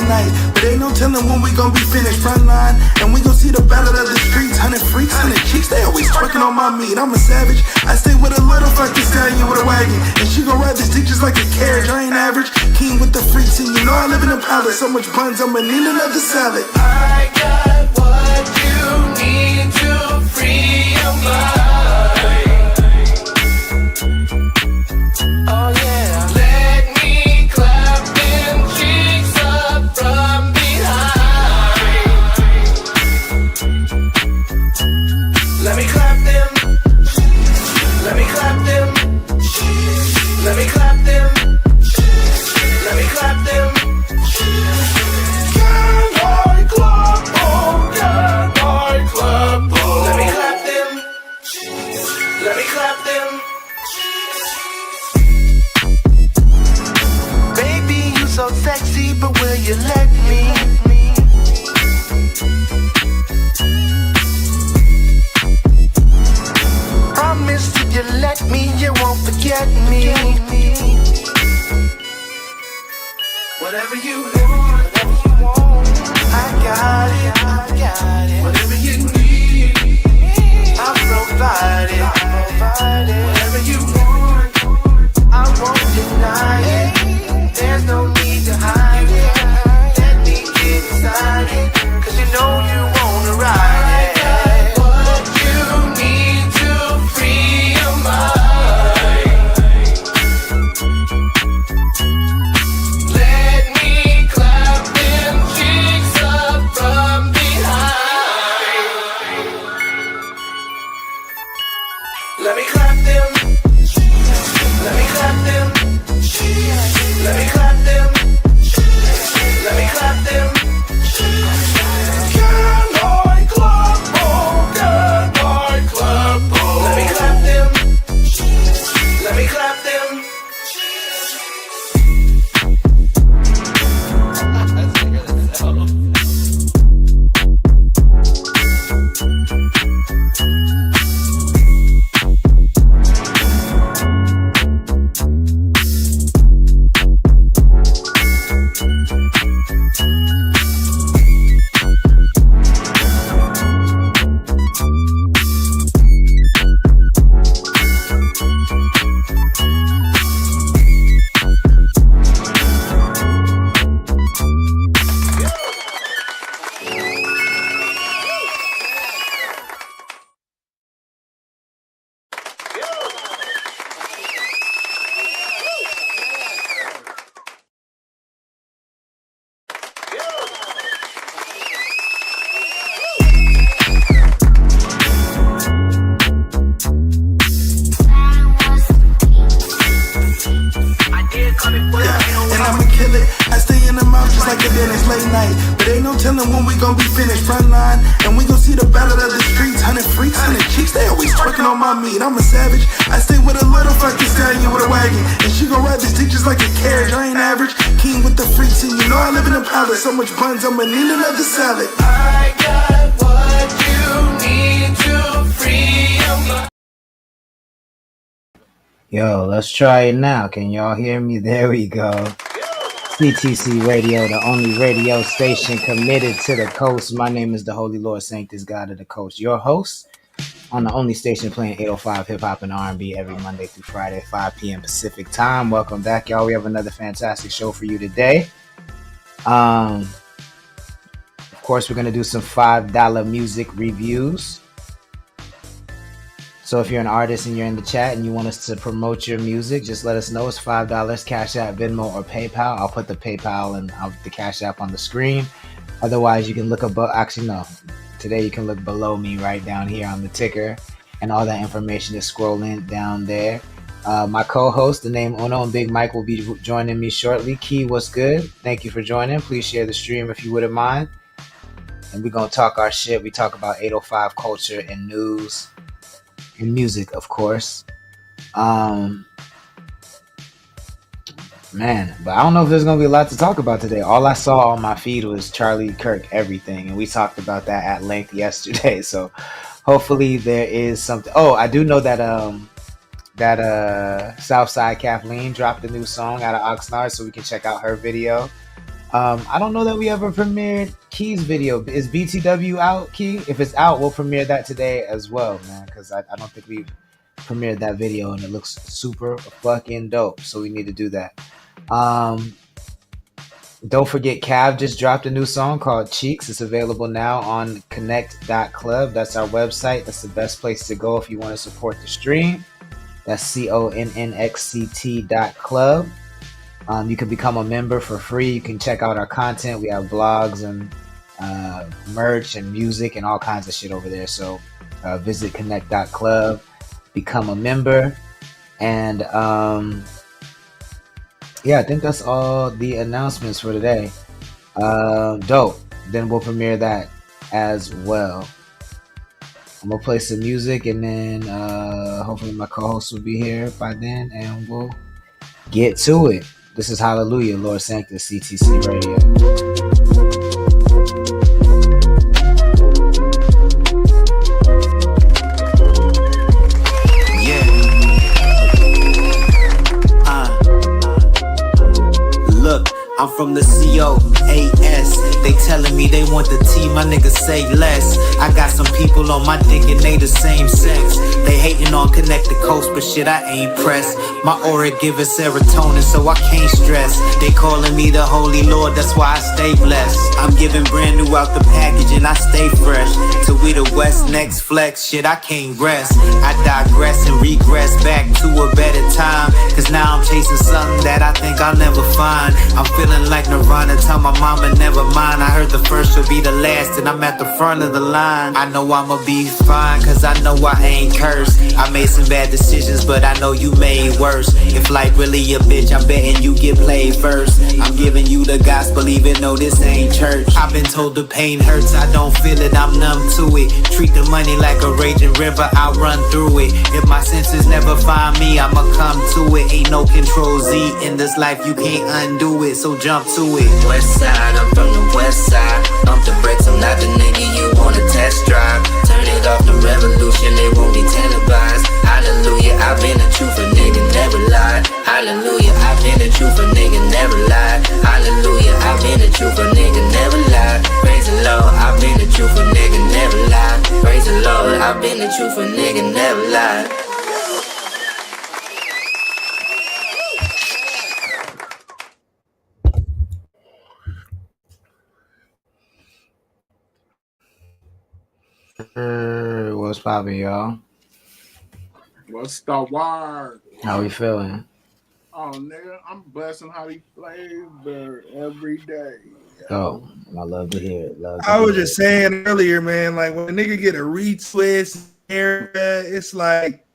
night, but ain't no telling when we gon' be finished. Front line, and we gon' see the battle of the streets. 100 freaks, 100 cheeks, they always twerking on my meat. I'm a savage, I stay with a little fucking stallion with a wagon, and she gon' ride this dick just like a carriage. I ain't average, king with the freaks, and you know I live in a palace. So much buns, I'ma need another salad. I got what you need to free your mind. Oh yeah. Let me clap them cheeks up from behind. Let me clap them. Let me clap them. Let me clap them. Let me clap them. Cowboy Club, oh, Cowboy Club, oh. Let me clap them. Let me clap them. Baby, you so sexy, but will you let me? Promise if you let me, you won't forget me. Whatever you want, I got it. Whatever you need, I'll provide it. Whatever you want, I won't deny it. There's no need to hide it. Let me get inside it, 'cause you know you wanna ride it. What you need to free your mind. Let me clap them cheeks up from behind. Let me clap them. Let me clap them. Let me clap them. Let me clap them. Cowboy Club, oh, Cowboy Club, oh. Let me clap them. Let me clap them. And I'ma kill it. I stay in the mouth just like a dentist late night, but ain't no telling when we gon' be finished. Front line, and we gon' see the battle of the streets. 100 freaks, 100 cheeks, they always twerking on my meat. I'm a savage, I stay with a little fucking stallion with a wagon, and she gon' ride this dick just like a carriage. I ain't average, king with the freaks, and you know I live in a palace. So much buns, I'ma need another salad. I got what you need to free your mind. Yo, let's try it now. Can y'all hear me? There we go. CTC Radio, the only radio station committed to the coast. My name is the Holy Lord Sanctus God of the Coast, your host on the only station playing 805 hip-hop and R&B every Monday through Friday, 5 p.m. Pacific time. Welcome back, y'all. We have another fantastic show for you today. Of course, we're going to do some $5 music reviews. So if you're an artist and you're in the chat and you want us to promote your music, just let us know. It's $5, Cash App, Venmo, or PayPal. I'll put the PayPal and the Cash App on the screen. Otherwise, you can look above. Actually, no. Today, you can look below me right down here on the ticker. And all that information is scrolling down there. My co-host, the name Uno and Big Mike, will be joining me shortly. Key, what's good? Thank you for joining. Please share the stream if you wouldn't mind. And we're going to talk our shit. We talk about 805 culture and news. And music, of course. Man, but I don't know if there's gonna be a lot to talk about today. All I saw on my feed was Charlie Kirk everything, and we talked about that at length yesterday. So hopefully there is something. Oh, I do know that Southside Kathleen dropped a new song out of Oxnard, so we can check out her video. I don't know that we ever premiered Key's video. Is BTW out, Key? If it's out, we'll premiere that today as well, man. Because I don't think we've premiered that video, and it looks super fucking dope. So we need to do that. Don't forget, Cav just dropped a new song called Cheeks. It's available now on connect.club. That's our website. That's the best place to go if you want to support the stream. That's connxct.club. You can become a member for free. You can check out our content. We have blogs and merch and music and all kinds of shit over there. So visit connect.club, become a member. And yeah, I think that's all the announcements for today. Dope. Then we'll premiere that as well. I'm gonna play some music, and then hopefully my co-host will be here by then, and we'll get to it. This is Hallelujah, Lord Sanctus, CTC Radio. I'm from the COAS. They telling me they want the T, my niggas say less. I got some people on my dick and they the same sex. They hating on Connect the Coast, but shit, I ain't pressed. My aura giving serotonin, so I can't stress. They calling me the Holy Lord, that's why I stay blessed. I'm giving brand new out the package and I stay fresh. Till we the West next flex, shit, I can't rest. I digress and regress back to a better time. Cause now I'm chasing something that I think I'll never find. I'm feeling like Nirvana, tell my mama never mind. I heard the first will be the last and I'm at the front of the line. I know I'ma be fine cause I know I ain't cursed. I made some bad decisions but I know you made worse. If life really a bitch, I'm betting you get played first. I'm giving you the gospel even though this ain't church. I've been told the pain hurts, I don't feel it, I'm numb to it. Treat the money like a raging river, I'll run through it. If my senses never find me, I'ma come to it. Ain't no control Z in this life, you can't undo it, so jump to it. West side, I'm from the west side. Bump the brakes, I'm not the nigga you wanna test drive. Turn it off, the revolution, they won't be televised. Hallelujah, I've been the truth, a nigga never lied. Hallelujah, I've been the truth, a nigga never lied. Hallelujah, I've been the truth, a nigga never lied. Praise the Lord, I've been the truth, a nigga never lied. Praise the Lord, I've been the truth, a nigga never lied. What's poppin', y'all? What's the word? How we feeling? Oh, nigga, I'm blessing how he plays better every day. Oh, I love to hear it. I was just saying earlier, man, like when a nigga get a retwist area, it's like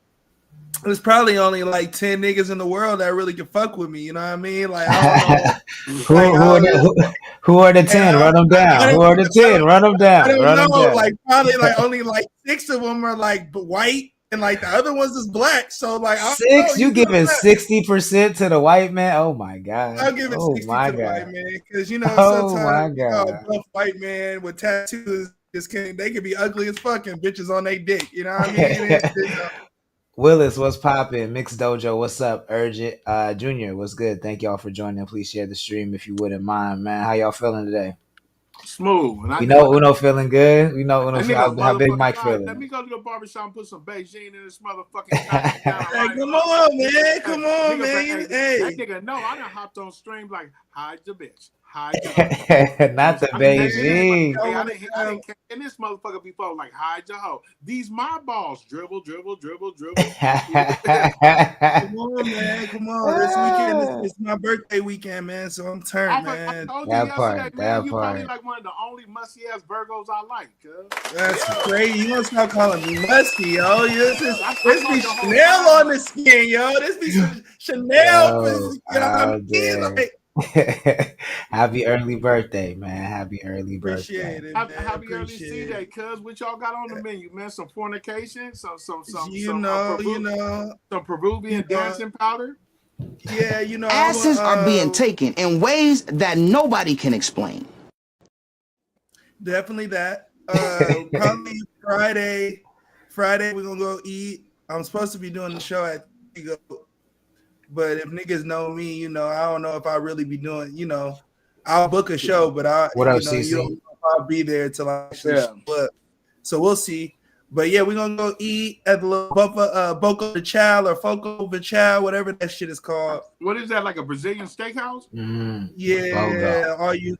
there's probably only like 10 niggas in the world that really can fuck with me. You know what I mean? Like, I don't know. Who are the 10? Run them down. Who are the 10? Run them down. I don't know. Like, probably like only like 6 of them are like white, and like the other ones is black. So like, I don't know, you giving 60% to the white man? Oh my god! I'll give it 60 to the white man because you know sometimes a buff white man with tattoos they can be ugly as fucking bitches on their dick. You know what I mean? Willis, what's poppin'? Mixed Dojo, what's up? Urgent Junior, what's good? Thank y'all for joining. Please share the stream if you wouldn't mind, man. How y'all feeling today? Smooth. We know Uno feeling good. We know Uno how Big Mike feeling. Let me go to the barbershop and put some Beijing in this motherfucking Hey, come on, man. Come on, man. Hey. That nigga, no, I done hopped on stream like, hide your bitch. Not the Beijing. I didn't and this motherfucker before like hide your hoe. These my balls dribble. Come on, man. Come on. This weekend it's my birthday weekend, man. So I'm turned, man. I told you yesterday, man, you probably part. like one of the only musty ass Virgos I like. That's crazy. You want to stop calling me musty, yo? This be Chanel on the skin, yo. This be Chanel. You know what I mean? Like, happy early birthday, man. Happy early birthday. Appreciate it, happy early C-Day, cuz what y'all got on the menu, man? Some fornication, some Peruvian dancing powder. Yeah, you know, asses are being taken in ways that nobody can explain. Definitely that. Probably Friday we're gonna go eat. I'm supposed to be doing the show at Go. But if niggas know me, you know, I don't know if I really be doing, you know, I'll book a show, but What up, you CC? don't know if I'll be there till I actually show up. So we'll see. But yeah, we're gonna go eat at the little Boca de Chao or Foco de Chao, whatever that shit is called. What is that, like a Brazilian steakhouse? Yeah, all you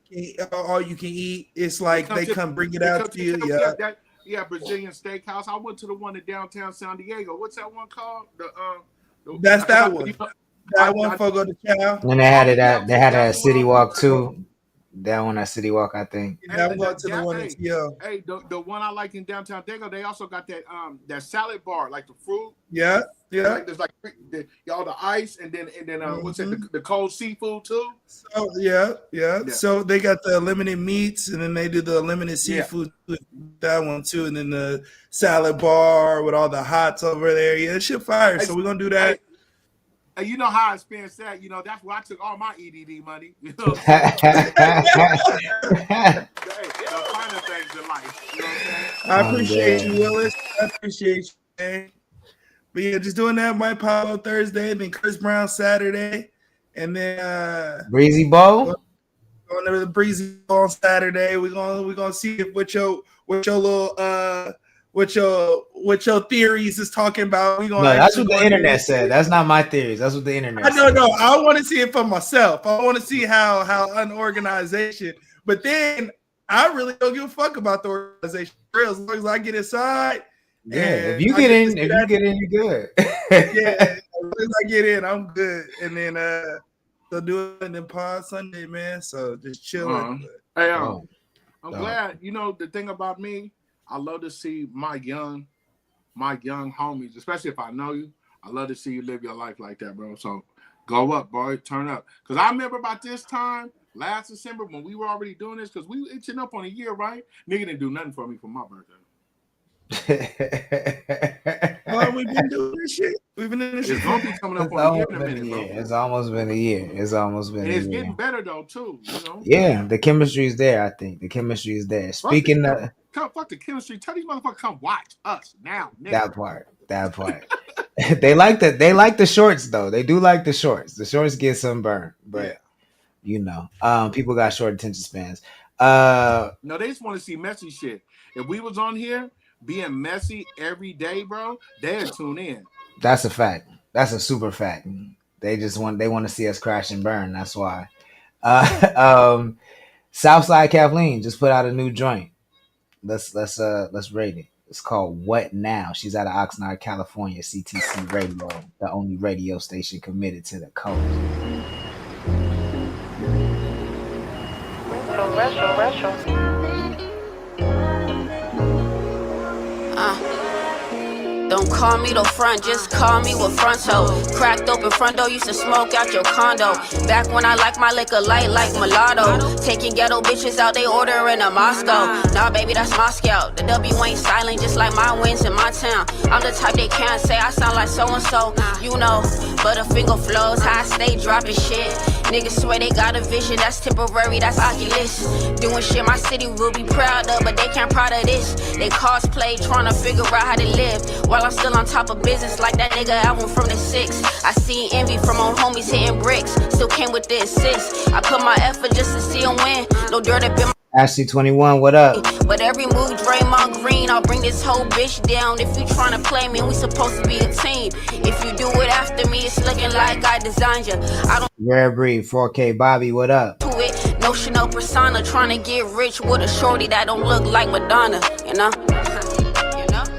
can eat. It's like they come bring it out to you. Yeah, Brazilian steakhouse. I went to the one in downtown San Diego. What's that one called? That's that one. That one Fogo de Chao. And they had it at City Walk too. That one at City Walk, I think. Yeah, I'm going to the one in TL. Hey, the one I like in downtown Dago, they also got that salad bar, like the fruit. Yeah. There's like the ice and then what's it, the cold seafood too. So yeah. So they got the limited meats and then they do the limited seafood with that one too, and then the salad bar with all the hots over there. Yeah, shit fire. So we're gonna do that. And you know how I experienced that. You know, that's where I took all my EDD money. You know what I'm saying? The finer things in life. You know what I'm saying? I appreciate you, Willis. I appreciate you, man. But yeah, just doing that. Mike Paulo Thursday, then Chris Brown Saturday, and then Breezy Bowl. Going to the Breezy Bowl on Saturday. We're gonna see if what your theories is talking about. No, that's what the internet said. That's not my theories. That's what the internet said. No. I want to see it for myself. I want to see how unorganization. But then I really don't give a fuck about the organization. As long as I get inside. Yeah, if you get in, you're good. Yeah, as long as I get in, I'm good. And then so do it and then pod Sunday, man. So just chilling. Hey, I'm glad. You know the thing about me. I love to see my young homies, especially if I know you. I love to see you live your life like that, bro. So go up, boy, turn up. Because I remember about this time last December when we were already doing this, because we itching up on a year, right? Nigga didn't do nothing for me for my birthday. Well, we've been doing this shit. We've been doing this shit. It's gonna be coming up on a year in a minute, bro. It's almost been a year. And it's getting better though, too. You know? Yeah, the chemistry is there. I think the chemistry is there. Speaking of. Fuck the chemistry. Tell these motherfuckers come watch us now. Nigga. That part. They like the shorts though. They do like the shorts. The shorts get sunburned, but you know, people got short attention spans. No, they just want to see messy shit. If we was on here being messy every day, bro, they'd tune in. That's a fact. That's a super fact. They want to see us crash and burn. That's why. Southside Kathleen just put out a new joint. Let's rate it. It's called What Now. She's out of Oxnard, California, CTC Radio, the only radio station committed to the coast. Don't call me the front, just call me with front toe. Cracked open front door, used to smoke out your condo. Back when I like my liquor light like mulatto. Taking ghetto bitches out, they ordering a Moscow. Nah, baby, that's Moscow. The W ain't silent, just like my wins in my town. I'm the type they can't say I sound like so-and-so. You know, Butterfinger flows, how I stay dropping shit. Niggas swear they got a vision, that's temporary, that's Oculus. Doing shit my city will be proud of, but they can't proud of this. They cosplay, trying to figure out how to live. While I'm still on top of business like that nigga album from the 6. I seen envy from old homies hitting bricks. Still came with the assist. I put my effort just to see him win. No dirt up in my Ashley 21, what up? But every move Draymond Green, I'll bring this whole bitch down. If you tryna play me, we supposed to be a team. If you do it after me, it's looking like I designed you. I don't Rare Breed, 4K Bobby, what up? do it. No Chanel persona, tryna get rich with a shorty that don't look like Madonna, you know?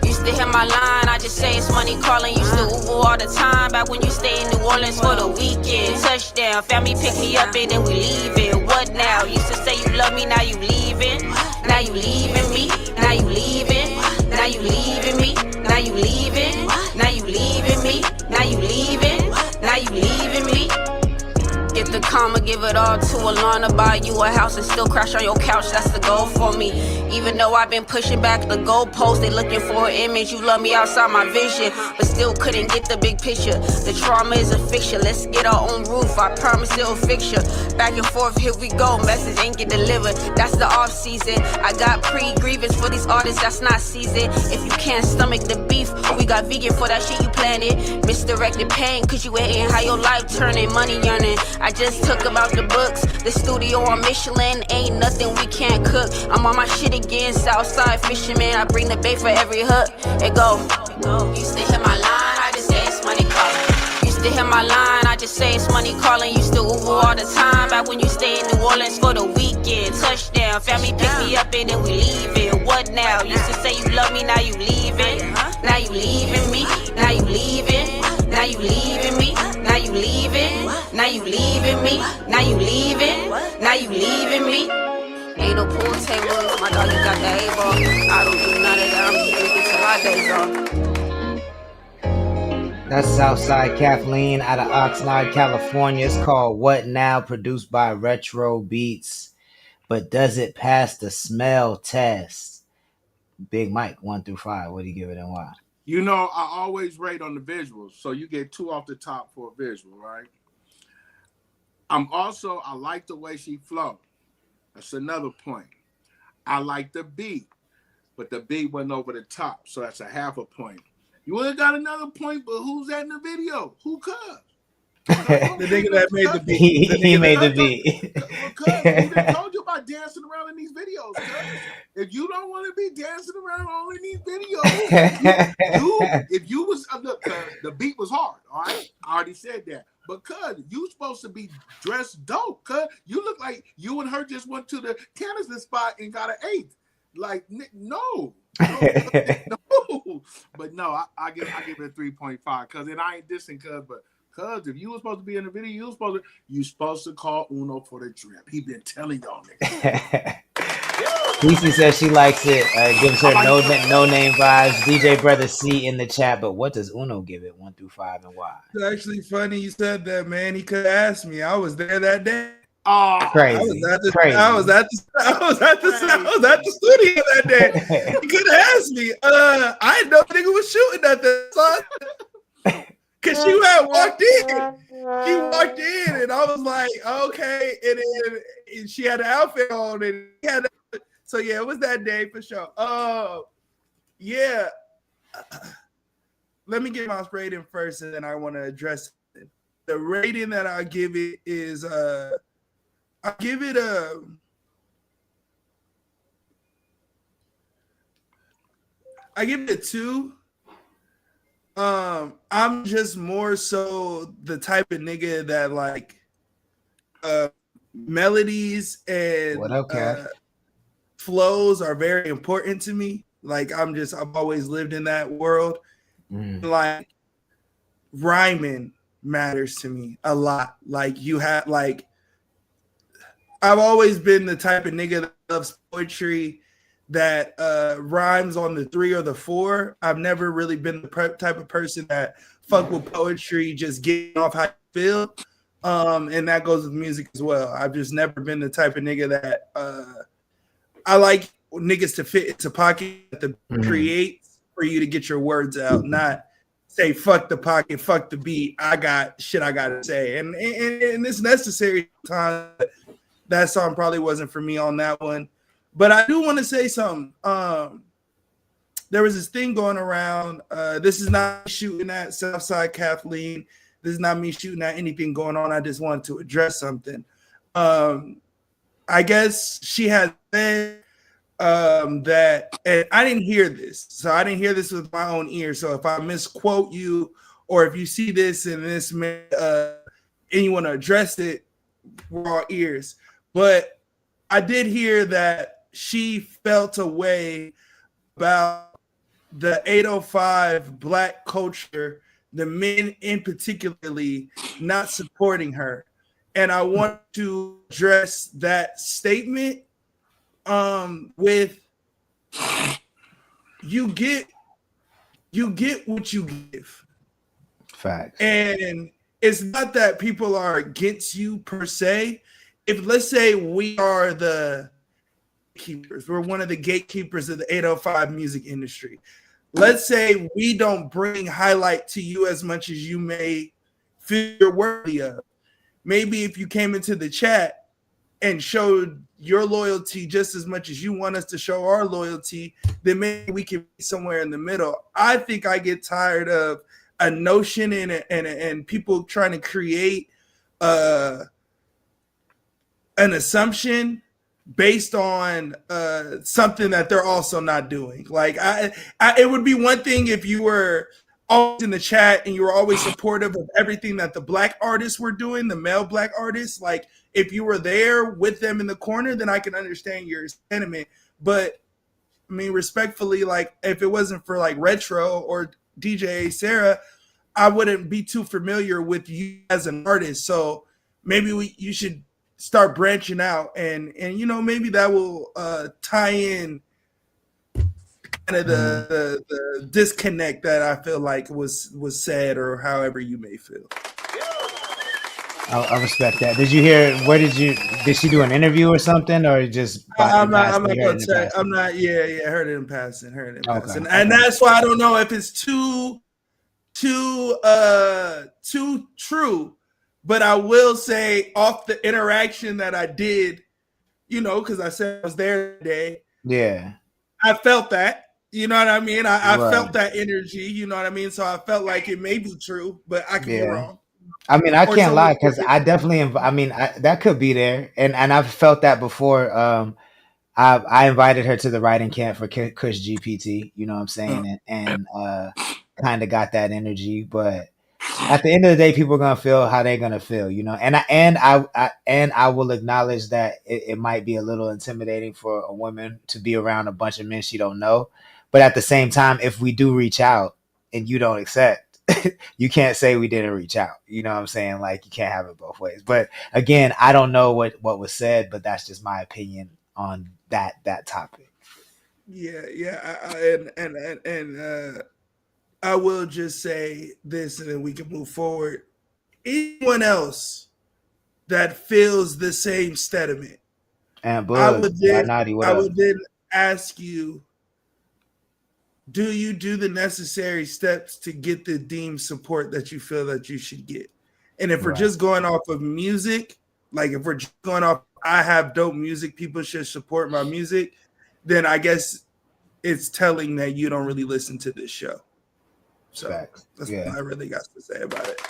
Used to hit my line, I just say it's money calling. Used to Uber all the time, back when you stay in New Orleans for the weekend. Touchdown, family pick me up and then we leaving. What now? Used to say you love me, now you leaving. Now you leaving me, now you leaving. Now you leaving me, now you leaving. Now you leaving me, now you leaving. Now you leaving me. Get the comma, give it all to Alana. Buy you a house and still crash on your couch, that's the goal for me. Even though I've been pushing back the goalposts, they looking for an image. You love me outside my vision, but still couldn't get the big picture. The trauma is a fiction, let's get our own roof. I promise it'll fix you. Back and forth, here we go, message ain't get delivered. That's the off season. I got pre-grievance for these artists, that's not season. If you can't stomach the beef, we got vegan for that shit you planted. Misdirected pain, cause you ain't how your life turning, money yearning. I just took him out the books. The studio on Michelin, ain't nothing we can't cook. I'm on my shit again, Southside fisherman. I bring the bait for every hook. It go. Used to hit my line, I just say it's money calling. Used to hit my line, I just say it's money calling. Used to Uber all the time, back when you stay in New Orleans for the weekend. Touchdown, family pick me up and then we leave it. What now? Used to say you love me, now you leaving. Now you leaving me, now you leaving. Now you leaving me, now you leaving. Now you leaving me, now you leaving. Now you leaving me. Ain't no pool tables, my dog got the A-ball. I don't do none of that, I'm just drinking till my days off. That's Southside Kathleen out of Oxnard, California. It's called What Now, produced by Retro Beats. But does it pass the smell test? Big Mike, 1 through 5. What do you give it and why? You know, I always rate on the visuals, so you get 2 off the top for a visual, right? I like the way she flow. That's another point. I like the beat, but the beat went over the top, so that's a half a point. You would have got another point, but who's that in the video? Who could? The nigga that made the beat. He made the beat. Because he done told you about dancing around in these videos. Cause if you don't want to be dancing around all in these videos, if you was look, the beat was hard. All right, I already said that. But cuz you supposed to be dressed dope. Cuz you look like you and her just went to the canister spot and got an 8. Like no. No. But no, I give it a 3.5 because it I ain't dissing but cuz if you was supposed to be in the video, you supposed to call Uno for the drip. He been telling y'all niggas. Lisa says she likes it. Gives her no name vibes. DJ Brother C in the chat. But what does Uno give it 1 through 5 and why? It's actually funny you said that, man. He could have asked me. I was there that day. Oh, crazy! I was at the studio that day. He could have asked me. I didn't know nigga was shooting at that son. Cause she had walked in. She walked in, and I was like, okay. And then she had an outfit on, and he had. So yeah, it was that day for sure. Yeah. Let me get my rating first, and then I want to address it. The rating that I give it is I give it a 2. I'm just more so the type of nigga that like melodies and flows are very important to me. Like I've always lived in that world. Like rhyming matters to me a lot. Like I've always been the type of nigga that loves poetry that rhymes on the 3 or the 4. I've never really been the type of person that fuck with poetry, just getting off how you feel. And that goes with music as well. I've just never been the type of nigga that I like niggas to fit into pocket to create for you to get your words out, not say fuck the pocket, fuck the beat. I got shit I gotta say. And it's necessary time. That song probably wasn't for me on that one. But I do want to say something. There was this thing going around. This is not shooting at Southside Kathleen. This is not me shooting at anything going on. I just wanted to address something. I guess she had said that, and I didn't hear this. So I didn't hear this with my own ears. So if I misquote you, or if you see this and this and you want to address it, we're all ears. But I did hear that she felt a way about the 805 Black culture, the men in particularly not supporting her. And I want to address that statement with you get what you give. Facts. And it's not that people are against you per se. If let's say we are the keepers, we're one of the gatekeepers of the 805 music industry. Let's say we don't bring highlight to you as much as you may feel you're worthy of. Maybe if you came into the chat and showed your loyalty just as much as you want us to show our loyalty, then maybe we can be somewhere in the middle. I think I get tired of a notion and people trying to create an assumption based on something that they're also not doing. Like it would be one thing if you were always in the chat and you were always supportive of everything that the black artists were doing, the male black artists. Like if you were there with them in the corner, then I can understand your sentiment. But I mean, respectfully, like if it wasn't for like Retro or DJ Sarah, I wouldn't be too familiar with you as an artist. So maybe you should start branching out, and you know, maybe that will tie in kind of the disconnect that I feel like was said, or however you may feel. I respect that. Did you hear? Did she do an interview or something, or just? I'm not gonna tell. I'm not. Yeah. Heard it in passing. And that's why I don't know if it's too true. But I will say, off the interaction that I did, you know, because I said I was there today. Yeah. I felt that. You know what I mean? I felt that energy. You know what I mean? So I felt like it may be true, but I could be wrong. I mean, I can't lie, because I definitely. I mean, that could be there, and I've felt that before. I invited her to the writing camp for Kush GPT. You know what I'm saying, and kind of got that energy, but. At the end of the day, people are gonna feel how they're gonna feel, you know. And I will acknowledge that it might be a little intimidating for a woman to be around a bunch of men she don't know. But at the same time, if we do reach out and you don't accept, you can't say we didn't reach out. You know what I'm saying? Like, you can't have it both ways. But again, I don't know what was said, but that's just my opinion on that topic. Yeah, and I will just say this, and then we can move forward. Anyone else that feels the same sentiment, and I would then ask you, do you do the necessary steps to get the deemed support that you feel that you should get? And if we're just going off of music, like if we're just going off, I have dope music, people should support my music, then I guess it's telling that you don't really listen to this show. So that's what I really got to say about it.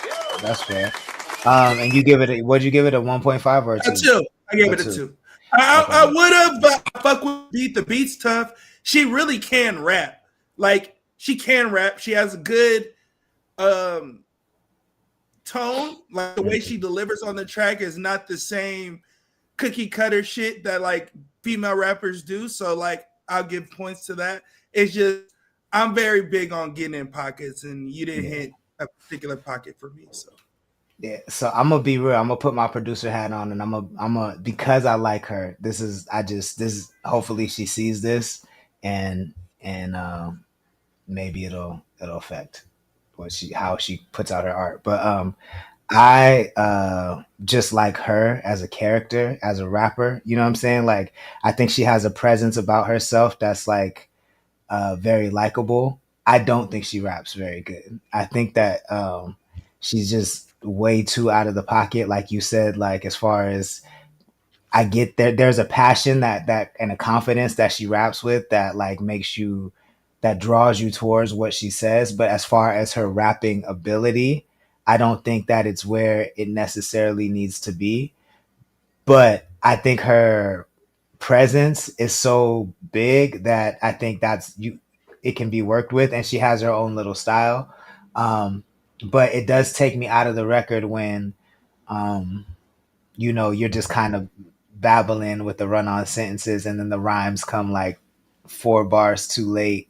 That's fair. And you give it what'd you give it, a 1.5 or a 2? A 2. I gave it a 2. I would have, but fuck with Beat. The beat's tough. She really can rap. Like, she can rap. She has a good tone. Like, the way she delivers on the track is not the same cookie cutter shit that like female rappers do. So like, I'll give points to that. It's just, I'm very big on getting in pockets, and you didn't hit a particular pocket for me. So yeah, so I'm gonna be real. I'm gonna put my producer hat on, and I'm a because I like her. This is hopefully she sees this, and maybe it'll affect how she puts out her art. But I just like her as a character, as a rapper. You know what I'm saying? Like, I think she has a presence about herself that's like very likable. I don't think she raps very good. I think that she's just way too out of the pocket, like you said. Like, as far as I get there's a passion that and a confidence that she raps with that like that draws you towards what she says. But as far as her rapping ability, I don't think that it's where it necessarily needs to be. But I think her presence is so big that I think it can be worked with, and she has her own little style. But it does take me out of the record when you know, you're just kind of babbling with the run-on sentences, and then the rhymes come like 4 bars too late.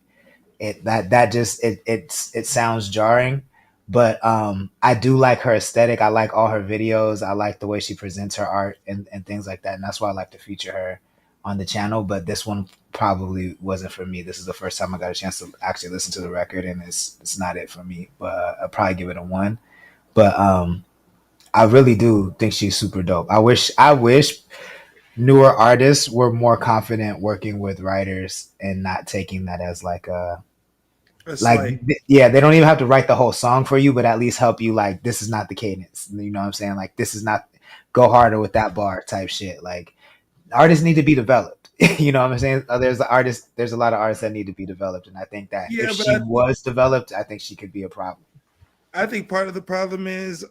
It sounds jarring. But I do like her aesthetic. I like all her videos. I like the way she presents her art and things like that. And that's why I like to feature her on the channel. But this one probably wasn't for me. This is the first time I got a chance to actually listen to the record, and it's not it for me. But I'll probably give it a 1. But I really do think she's super dope. I wish newer artists were more confident working with writers and not taking that as like a yeah, they don't even have to write the whole song for you, but at least help you, like, this is not the cadence. You know what I'm saying? Like, this is not, go harder with that bar type shit. Like, artists need to be developed. You know what I'm saying? There's a lot of artists that need to be developed, and I think that if she was developed, I think she could be a problem. I think part of the problem is,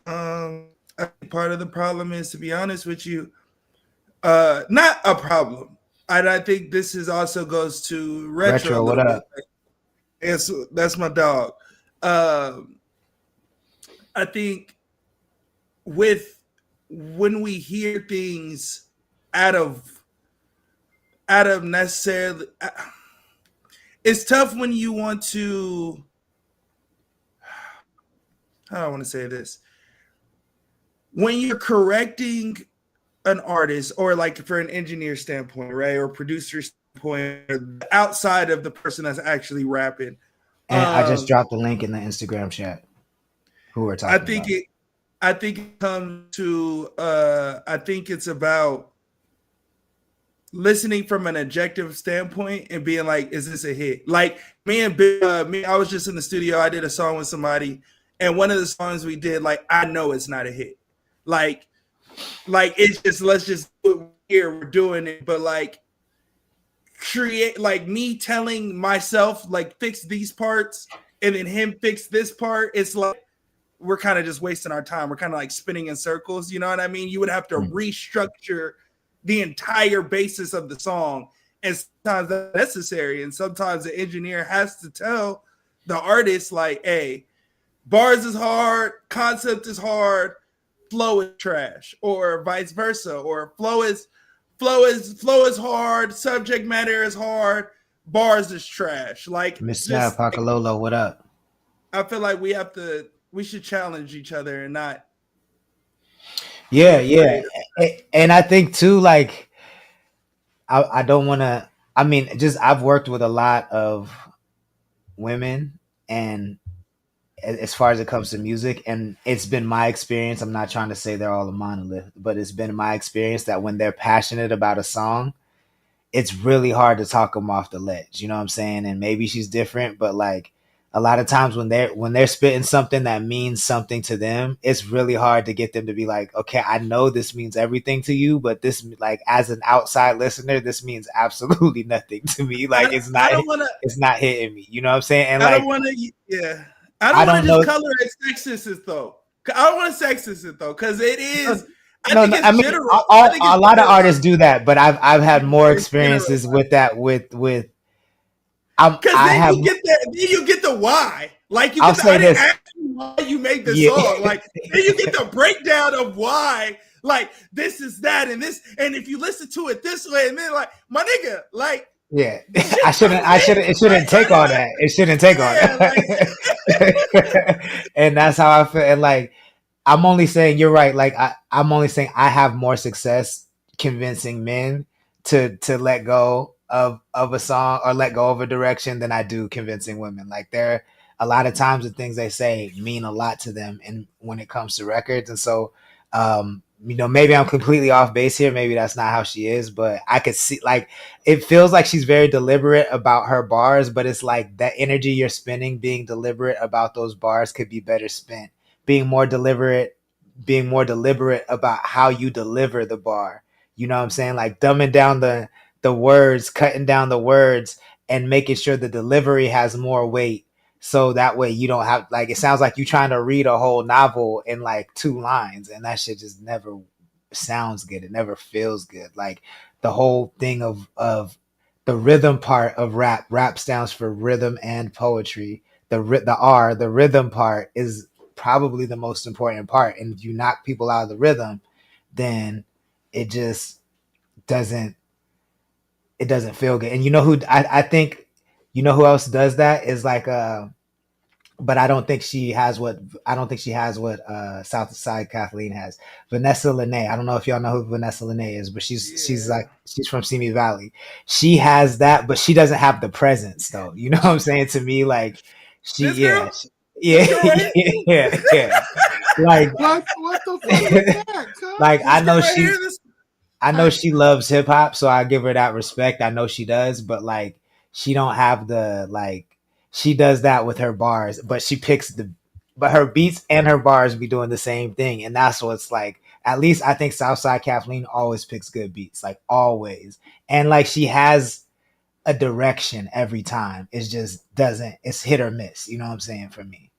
to be honest with you, Not a problem. And I think this is also goes to retro a Retro, what little bit. up? That's my dog. Um, I think with when we hear things out of necessarily, it's tough when you want to. How do I want to say this? When you're correcting an artist, or like for an engineer standpoint, right, or producer standpoint, outside of the person that's actually rapping. And I just dropped the link in the Instagram chat. Who we're I talking think about? I think it comes to I think it's about listening from an objective standpoint and being like, is this a hit? Like me, I was just in the studio. I did a song with somebody, and one of the songs we did, like, I know it's not a hit. Like it's just, let's just do it here, we're doing it, but like create, like me telling myself like fix these parts and then him fix this part. It's like we're kind of just wasting our time. We're kind of like spinning in circles. You know what I mean? You would have to restructure the entire basis of the song, and sometimes that's necessary. And sometimes the engineer has to tell the artist, like, hey, bars is hard, concept is hard, flow is trash, or vice versa, or flow is hard, subject matter is hard, bars is trash. Like, Mr. Pacololo, what up? I feel like we should challenge each other and not. Yeah. And I think too, like, I don't want to, I mean, just I've worked with a lot of women, and as far as it comes to music, and it's been my experience, I'm not trying to say they're all a monolith, but it's been my experience that when they're passionate about a song, it's really hard to talk them off the ledge. You know what I'm saying? And maybe she's different, but like a lot of times when they're spitting something that means something to them, it's really hard to get them to be like, okay, I know this means everything to you, but this, like, as an outside listener, this means absolutely nothing to me. Like, it's not hitting me. You know what I'm saying? And I like, don't want to. Yeah, I don't want to just color it sexist though. I don't want to sexist it though, because it is. I mean, general. A lot of artists do that, but I've had more experiences with that. With because you get the why. Like, I'll say this: ask you why you made the song. Like, then you get the breakdown of why. Like, this is that, and this, and if you listen to it this way, and then, like, my nigga, like. Yeah, it shouldn't take all that. It shouldn't take all that. And that's how I feel. And like, I'm only saying, you're right. Like, I'm only saying I have more success convincing men to let go of a song or let go of a direction than I do convincing women. Like, there a lot of times the things they say mean a lot to them, and when it comes to records. And so, maybe I'm completely off base here. Maybe that's not how she is, but I could see, like, it feels like she's very deliberate about her bars, but it's like that energy you're spending being deliberate about those bars could be better spent being more deliberate about how you deliver the bar. You know what I'm saying? Like, dumbing down the words, cutting down the words, and making sure the delivery has more weight. So that way you don't have, like, it sounds like you're trying to read a whole novel in like 2 lines, and that shit just never sounds good. It never feels good. Like, the whole thing of the rhythm part of rap stands for rhythm and poetry. The rhythm part is probably the most important part. And if you knock people out of the rhythm, then it just doesn't feel good. And you know who I think, you know who else does that is like but I don't think she has what Southside Kathleen has. Vanessa Lene. I don't know if y'all know who Vanessa Lene is, but she's from Simi Valley. She has that, but she doesn't have the presence though. You know what I'm saying? To me, like, yeah. Like, what the fuck is that? Like, I know she loves hip hop, so I give her that respect. I know she does, but like, she don't have the, like, she does that with her bars, but but her beats and her bars be doing the same thing. And that's what's like, at least I think Southside Kathleen always picks good beats, like, always. And like, she has a direction every time. It's just it's hit or miss. You know what I'm saying? For me.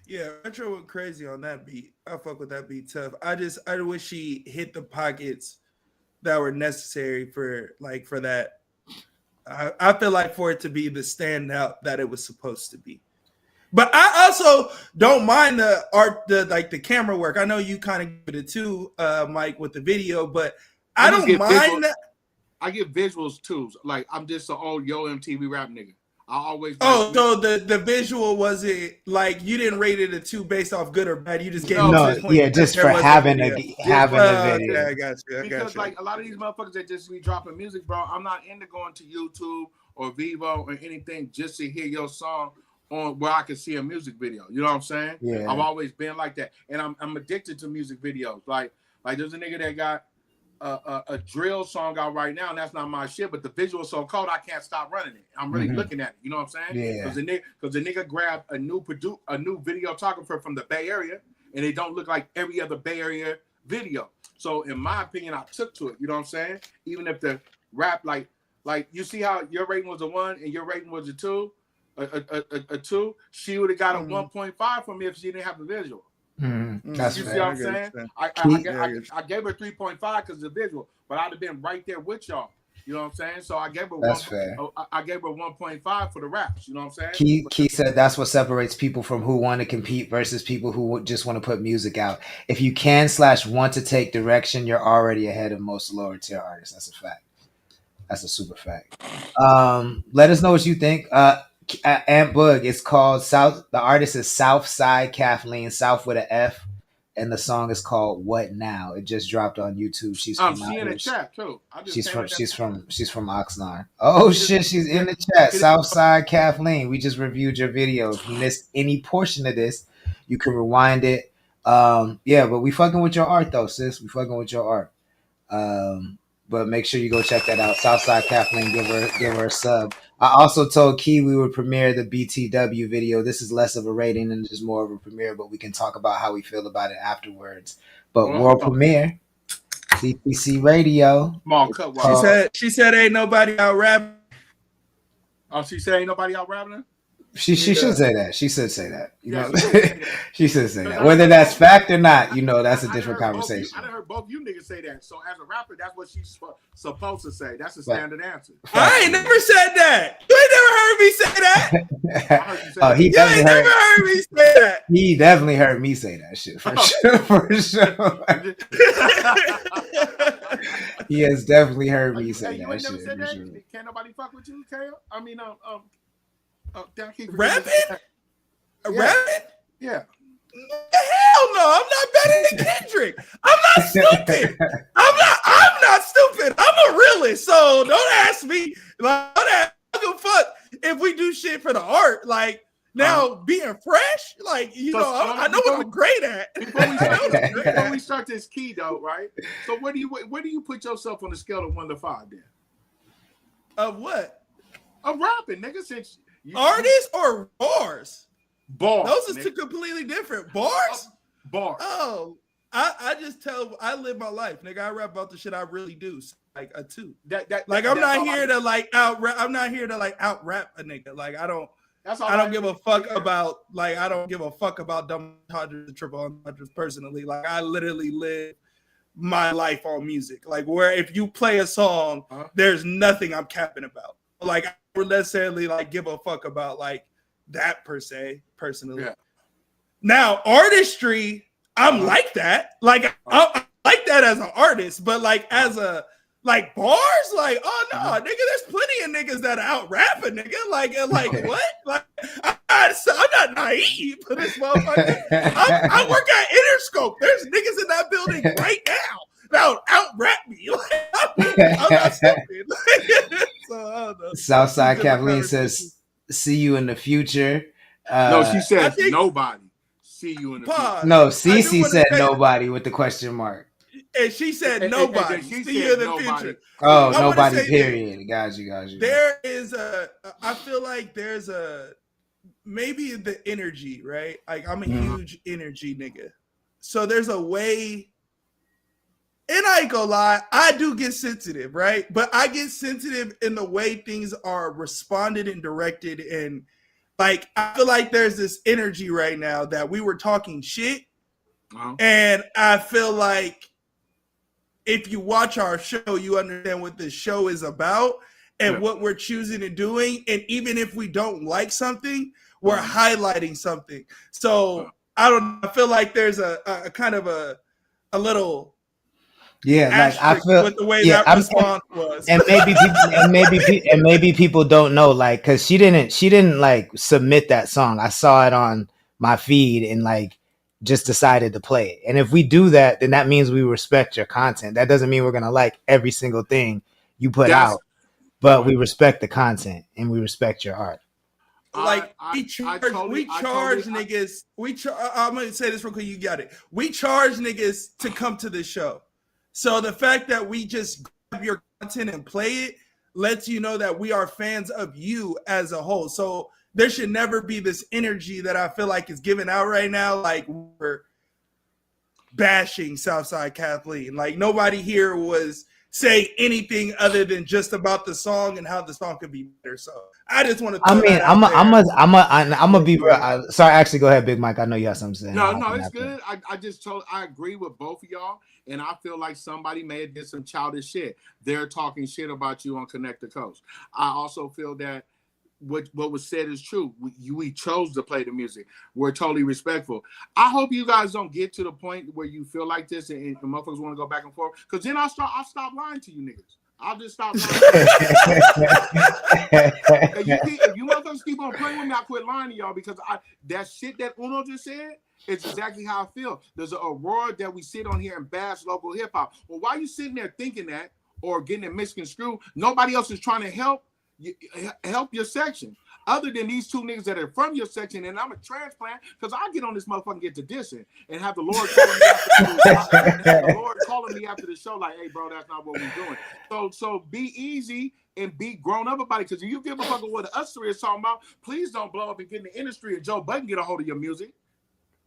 Yeah, Retro went crazy on that beat. I fuck with that beat tough. I wish she hit the pockets that were necessary for that. I feel like for it to be the standout that it was supposed to be. But I also don't mind the art, the camera work. I know you kind of give it too, Mike, with the video, but I don't mind that. I get visuals too. Like I'm just an old Yo MTV rap nigga. I always. So the visual, was it like you didn't rate it a 2 based off good or bad? You just gave just for having a video. Okay, I got you. Because like a lot of these motherfuckers that just be dropping music, bro. I'm not into going to YouTube or Vivo or anything just to hear your song on where I can see a music video. You know what I'm saying? Yeah. I've always been like that, and I'm addicted to music videos. Like there's a nigga that got a drill song out right now, and that's not my shit. But the visual so cold, I can't stop running it. I'm really looking at it. You know what I'm saying? Yeah. Because the nigga grabbed a new videographer from the Bay Area, and it don't look like every other Bay Area video. So in my opinion, I took to it. You know what I'm saying? Even if the rap like you see how your rating was a 1 and your rating was a 2. A 2, she would have got a 1.5 from me if she didn't have the visual. That's you fair. see what I'm saying? I gave her 3.5 because of the visual, but I'd have been right there with y'all. You know what I'm saying? So I gave her I gave her 1.5 for the raps. You know what I'm saying? Key said that's what separates people from who want to compete versus people who just want to put music out. If you can / want to take direction, you're already ahead of most lower tier artists. That's a fact. That's a super fact. Let us know what you think. Ant Boog, it's called South. The artist is Southside Kathleen, South with an F, and the song is called What Now. It just dropped on YouTube. She's from she in the chat too. She's from Oxnard. Oh shit, she's in the chat. Southside Kathleen. We just reviewed your video. If you missed any portion of this, you can rewind it. Yeah, but we fucking with your art though, sis. We fucking with your art. But make sure you go check that out. Southside Kathleen, give her a sub. I also told Key we would premiere the BTW video. This is less of a rating and just more of a premiere, but we can talk about how we feel about it afterwards. But world premiere, CPC Radio. Small cut. She said ain't nobody out rapping. Oh, she said ain't nobody out rapping her? She should say that. She should say that. You know, she should say that. Whether that's fact or not, you know, that's a different conversation. I heard both you niggas say that. So as a rapper, that's what she's supposed to say. That's a standard answer. I ain't never said that. You ain't never heard me say that. Oh, he definitely never heard me say that. He definitely heard me say that shit for sure. For sure. He has definitely heard me say that shit. For sure. Can't nobody fuck with you, Kale? I mean, rapping? Rapping? Yeah. Hell no, I'm not better than Kendrick. I'm not stupid. I'm not stupid. I'm a realist. So don't ask me. Like, I don't give a fuck if we do shit for the art. Like now being fresh, like I know what I'm great at. Before we start this key though, right? So where do you put yourself on the scale of 1 to 5 then? Of what? Of rapping, nigga. Since artists or bars? Bars. Those are two completely different. Bars? Bars. Oh, I live my life, nigga. I rap about the shit I really do. So, like a 2. I'm not here to out rap. I'm not here to out rap a nigga. Like I don't give a fuck about I don't give a fuck about double entendres and triple entendres personally. Like I literally live my life on music. Like where if you play a song, there's nothing I'm capping about. Like I don't necessarily give a fuck about that per se personally. Yeah. Now artistry, I'm like that. I like that as an artist, but as a bars, oh no, nigga, there's plenty of niggas that out rap a nigga. What? I'm not naive for this motherfucker. I work at Interscope. There's niggas in that building right now that out rap me. I'm not stupid. So, Southside Kathleen says, "See you in the future." No, she says nobody. See you in the future. No, Cece said nobody with the question mark. And she said nobody. See you in the future. Oh, nobody, period. Got you. There is I feel like there's maybe the energy, right? Like I'm a huge energy nigga. So there's a way, and I ain't gonna lie, I do get sensitive, right? But I get sensitive in the way things are responded and directed. And I feel like there's this energy right now that we were talking shit. And I feel like if you watch our show, you understand what this show is about and what we're choosing and doing. And even if we don't like something, we're highlighting something. So I feel like there's a kind of a little like I feel with the way that response was. And maybe people don't know, like, because she didn't like submit that song. I saw it on my feed and like just decided to play it. And if we do that, then that means we respect your content. That doesn't mean we're gonna like every single thing you put out, but we respect the content and we respect your art. Like we charge niggas. I'm gonna say this real quick. You got it. We charge niggas to come to this show. So the fact that we just grab your content and play it lets you know that we are fans of you as a whole. So there should never be this energy that I feel like is given out right now. Like we're bashing Southside Kathleen. Like nobody here was saying anything other than just about the song and how the song could be better. So I just want to. I'm gonna be real. Sorry, actually, go ahead, Big Mike. I know you have something to say. No, it's good. I agree with both of y'all, and I feel like somebody may have did some childish shit. They're talking shit about you on Connect the Coast. I also feel that what was said is true. We chose to play the music. We're totally respectful. I hope you guys don't get to the point where you feel like this and the motherfuckers want to go back and forth. Because then I'll stop lying to you niggas. I'll just stop lying. If you motherfuckers keep on playing with me, I quit lying to y'all because that shit that Uno just said, it's exactly how I feel. There's an aurora that we sit on here and bash local hip hop. Well, why you sitting there thinking that or getting it misconstrued? Nobody else is trying to help your section other than these two niggas that are from your section, and I'm a transplant because I get on this motherfucker and get to dissing and have the Lord calling me after the show like, hey bro, that's not what we're doing. So be easy and be grown up about it, because if you give a fuck what us three is talking about, please don't blow up and get in the industry and Joe Budden get a hold of your music.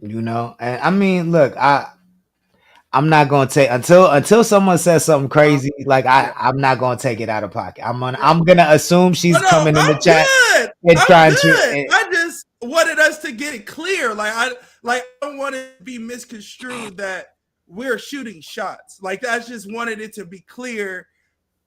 You know, and I mean, look, I'm not gonna take until someone says something crazy. Like I'm not gonna take it out of pocket. I'm gonna assume she's coming in the chat and trying to. I just wanted us to get it clear. I don't want it to be misconstrued that we're shooting shots. Like I just wanted it to be clear.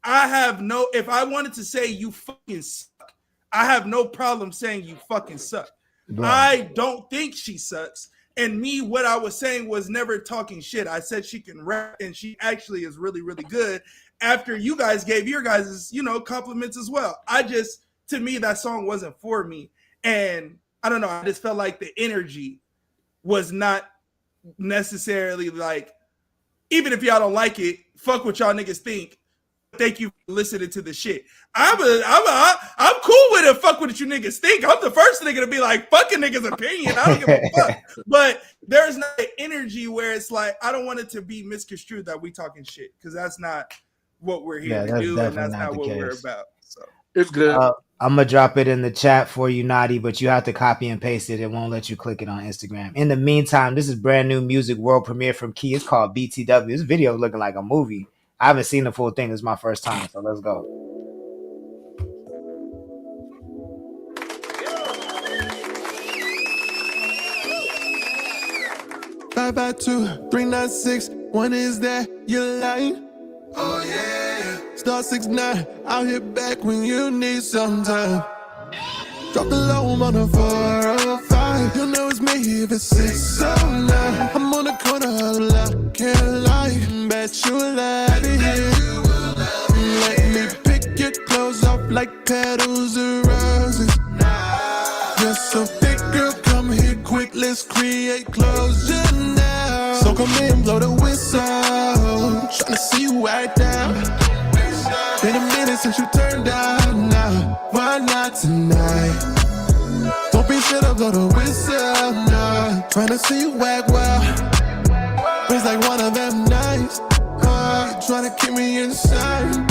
If I wanted to say you fucking suck, I have no problem saying you fucking suck. Right. I don't think she sucks. And what I was saying was never talking shit. I said she can rap and she actually is really, really good after you guys gave your guys', compliments as well. To me, that song wasn't for me. And I don't know, I just felt like the energy was not necessarily like, even if y'all don't like it, fuck what y'all niggas think. Thank you for listening to the shit. I'm cool with it. Fuck what you niggas think. I'm the first nigga to be like, fucking niggas' opinion. I don't give a fuck. But there's not an energy where it's like, I don't want it to be misconstrued that we talking shit, because that's not what we're here to do, and that's not what we're about. So it's good. I'm gonna drop it in the chat for you, Naughty, but you have to copy and paste it. It won't let you click it on Instagram. In the meantime, this is brand new music world premiere from Key. It's called BTW. This video is looking like a movie. I haven't seen the full thing. This is my first time, so let's go. Five, 5, 2, 3, 9, 6. One is that you're lying. Oh yeah. Star 6, 9. I'll hit back when you need some time. Drop the low on a 405. You know it's me if it's 609. I'm on the corner of love, can't lie. Bet you love it here. Let me pick your clothes off like petals of roses. You're so thick, girl, come here quick. Let's create closure now. So come in, blow the whistle. Tryna see you act out. Been a minute since you turned out now. Why not tonight? Don't be shut up, blow the whistle now. Tryna see you act well. It's like one of them nights. Tryna keep me inside.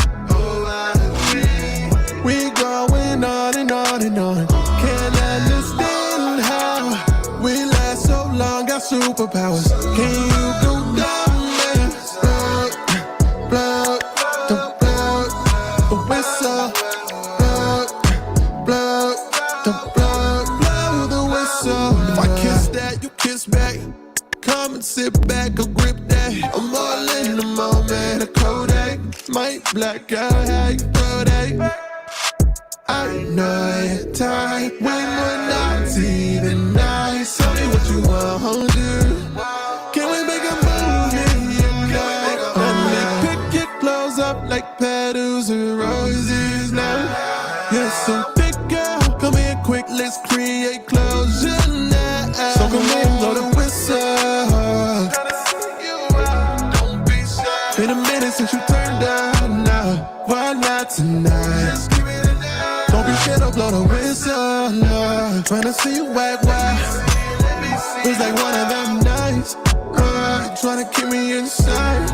We going on and on and on. Can't understand how we last so long. Got superpowers. Can you go down there? Blow the whistle. Blow the whistle. If I kiss that, you kiss back. Come and sit back, I'll grip that. I'm all in the moment. in a Kodak. Might black out, how you throw that? I know your time when we're not even nice. Tell me what you want to do. Can we make a movie? Let me pick your clothes up like petals and roses now. You're so big, girl. Come here quick, let's create closure now. So come in, blow the whistle. Don't be shy. Been a minute since you turned down now. Why not tonight? Don't be scared to blow the whistle, no. Tryna see you whack, whack. It's like one of them nights. Tryna keep me inside.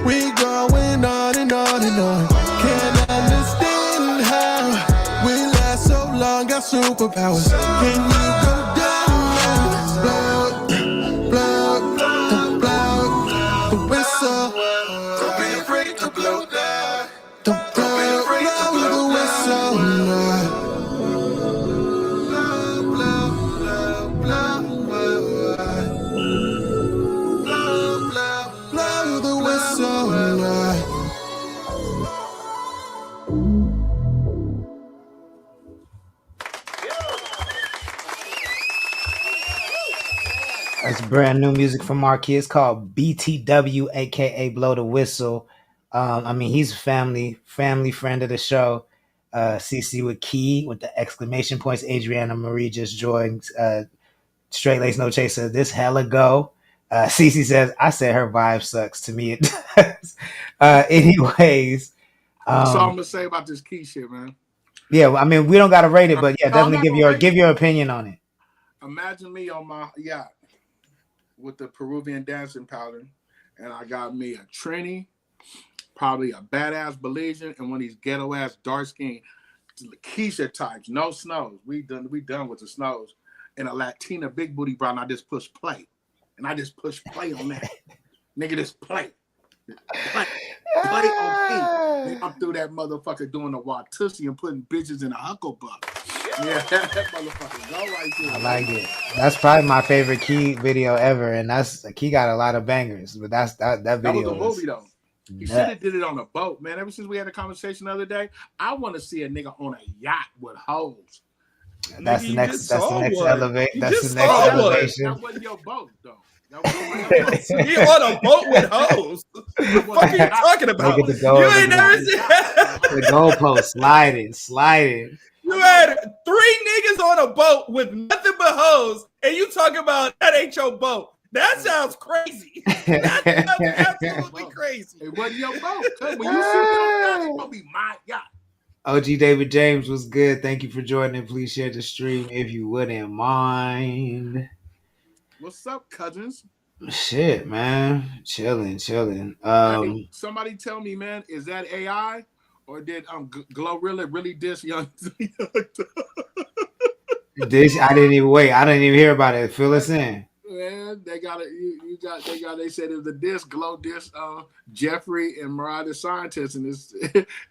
We going on and on and on. Can't understand how we last so long, got superpowers. Can you go down? Blow, blow, blow the whistle. Don't be afraid to blow down. Don't blow the whistle. Blow the whistle. That's brand new music from Marquis. It's called BTW, aka Blow the Whistle. I mean, he's a family friend of the show. CC with Key with the exclamation points. Adriana Marie just joined. Straight Lace No Chaser. This hella go. CC says, I said her vibe sucks. To me, it does. Anyways. That's all I'm gonna say about this Key shit, man. Yeah, I mean, we don't gotta rate it, but yeah, definitely give your opinion on it. Imagine me on my yacht with the Peruvian dancing powder, and I got me a Trini, probably a badass Belizean, and one of these ghetto ass dark skin Keisha types, no snows. We done with the snows. And a Latina big booty brown, I just push play. And I just push play on that. Nigga, just play. Play on me. I'm through that motherfucker doing the Watusi and putting bitches in a hucklebuck. Yeah, that motherfucker go right there. I like it. That's probably my favorite Key video ever, and Key got a lot of bangers. But that video. That was a movie though. He should have did it on a boat, man. Ever since we had a conversation the other day, I want to see a nigga on a yacht with hoes. That's the next elevation. That's the next elevation. That wasn't your boat though. He on a boat with hoes. What the fuck are you talking about? Look at the goal. You ain't never seen the goalpost sliding. You had 3 niggas on a boat with nothing but hoes, and you talking about that ain't your boat. That sounds crazy. That sounds absolutely crazy. It wasn't your boat. When you see me on that, it's gonna be my yacht. OG David James was good. Thank you for joining. Please share the stream if you wouldn't mind. What's up, cousins? Shit, man. Chilling. Hey, somebody tell me, man, is that AI or did Glorilla really diss Young? This I didn't even hear about it. Fill us in. Man, they got it. They said it's the disc, Glow disc, Jeffrey and Mariah the Scientist, and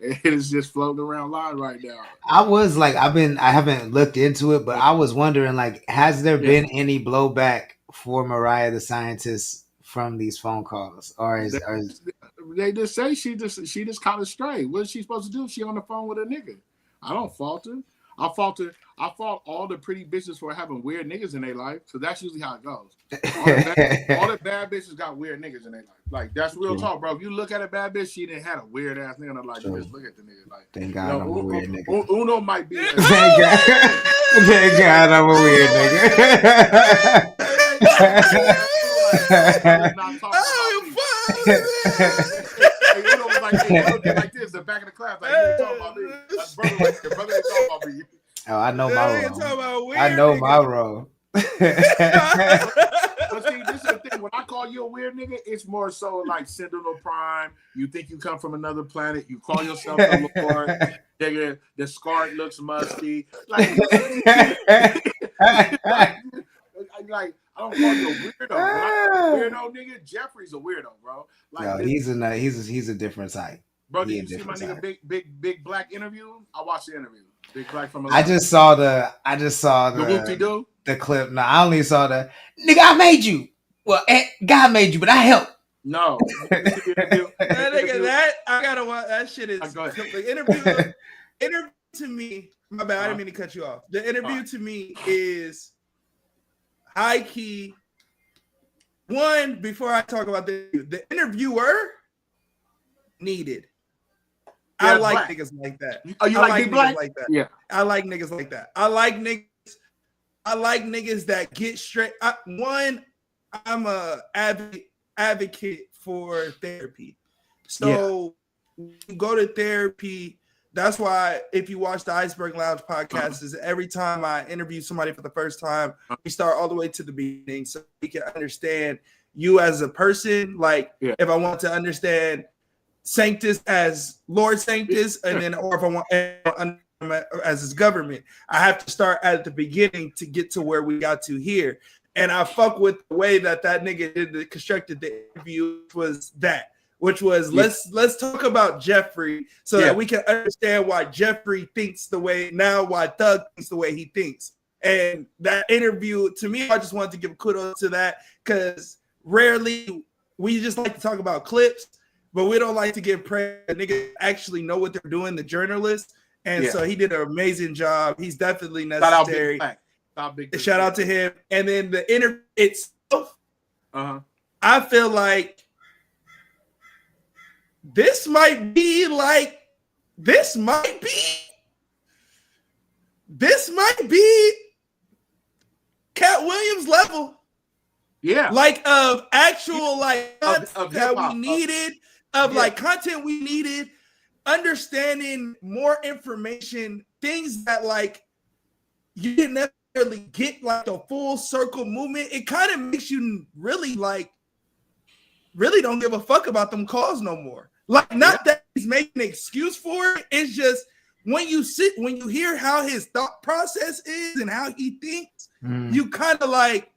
it's just floating around live right now. I haven't looked into it, but I was wondering, like, has there been any blowback for Mariah the Scientist from these phone calls, or they just say she just kind of straight. What is she supposed to do if she on the phone with a nigga? I don't fault her. I fault all the pretty bitches for having weird niggas in their life. So that's usually how it goes. All the bad bitches got weird niggas in their life. Like, that's real talk, bro. If you look at a bad bitch, she didn't have a weird ass nigga in her life. You just look at the nigga like, thank God I'm a weird nigga. Uno might be. Thank God I'm a weird nigga. Uno was like this, the back of the class. Like, you ain't talking about me. That's brother ain't talking about me. Oh, I know my role. I know my role. But see, this is the thing. When I call you a weird nigga, it's more so like Sentinel Prime. You think you come from another planet. You call yourself a Lord. Nigga, the scarf looks musty. Like, I don't call you a weirdo. When I call you a weirdo nigga, Jeffrey's a weirdo, bro. Like, no, he's a different type. Bro, did you see my nigga big black interview? I watched the interview. Big Black from I just saw the whoop-de-doo? The clip. No, I only saw the nigga. I made you. Well, God made you, but I helped. No. That nigga, that I gotta watch. That shit is the interview to me. My bad, I didn't mean to cut you off. The interview to me is high key. One, before I talk about the interviewer needed. I like niggas like that. Oh, you like Big Black? Like that. Yeah. I like niggas like that. I like niggas that get straight. I'm a advocate for therapy. So you go to therapy. That's why if you watch the Iceberg Lounge podcast, is every time I interview somebody for the first time, we start all the way to the beginning so we can understand you as a person. Like if I want to understand Sanctus as Lord Sanctus, and then or if I want as his government, I have to start at the beginning to get to where we got to here. And I fuck with the way that nigga constructed the interview which was let's talk about Jeffrey so that we can understand why Jeffrey thinks why Thug thinks the way he thinks. And that interview, to me, I just wanted to give kudos to that because rarely we just like to talk about clips, but we don't like to give praise. Niggas actually know what they're doing, the journalists. And so he did an amazing job. He's definitely necessary. Shout out to him. And then the interview itself, I feel like this might be Cat Williams level. Yeah. Like of actual that we needed, like content we needed, understanding more information, things that like you didn't necessarily get like the full circle movement. It kind of makes you really don't give a fuck about them calls no more. Like, not that he's making an excuse for it. It's just when you hear how his thought process is and how he thinks, you kind of like,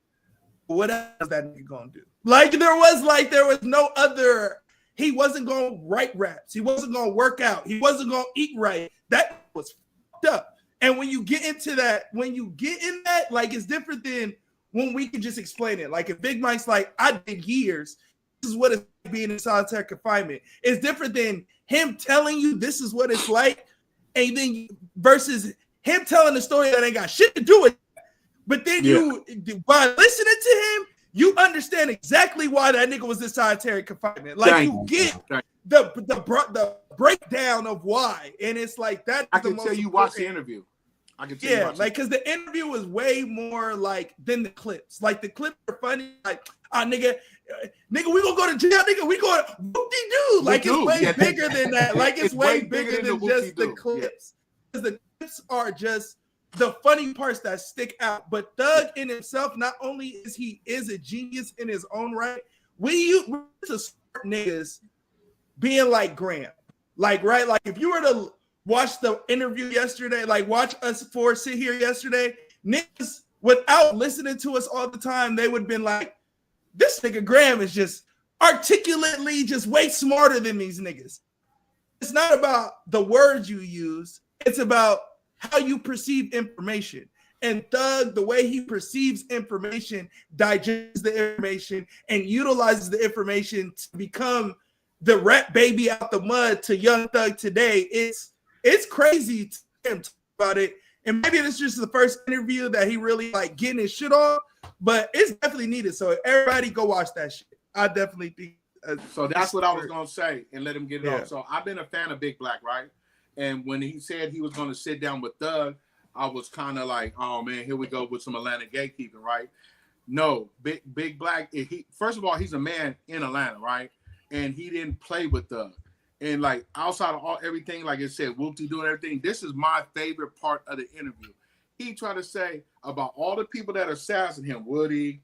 what else is that nigga gonna do? Like there was no other. He wasn't gonna write raps. He wasn't gonna work out. He wasn't gonna eat right. That was fucked up. And when you get into that, like it's different than when we can just explain it. Like if Big Mike's like, I did years. This is what it's like being in solitary confinement. It's different than him telling you this is what it's like, and then versus him telling the story that ain't got shit to do with it. But then you, by listening to him, you understand exactly why that nigga was in solitary confinement. Like you get the breakdown of why, and it's like that. I can tell you watch the interview. I can tell you watch because the interview was way more like than the clips. Like the clips are funny. Like nigga, we gonna go to jail. Nigga, we going whoop-de-doo. Like it's way bigger than that. Like it's way bigger than just the clips. Because the clips are just the funny parts that stick out. But Thug in himself, not only is he a genius in his own right, we're to smart niggas being like Graham. Like, right? Like if you were to watch the interview yesterday, like watch us four sit here yesterday, niggas without listening to us all the time, they would have been like, this nigga Graham is just articulately just way smarter than these niggas. It's not about the words you use. It's about how you perceive information. And Thug, the way he perceives information, digests the information and utilizes the information to become the rap baby out the mud to Young Thug today. It's crazy to him talk about it. And maybe it's just the first interview that he really like getting his shit on, but it's definitely needed. So everybody go watch that shit. I definitely think. So that's what I was going to say and let him get it off. So I've been a fan of Big Black, right? And when he said he was going to sit down with Thug, I was kind of like, oh man, here we go with some Atlanta gatekeeping, right? No, Big Black, first of all, he's a man in Atlanta, right? And he didn't play with Thug. And like outside of everything, like I said, whoop-de-doo and everything, this is my favorite part of the interview. He tried to say about all the people that assassinated him, Woody,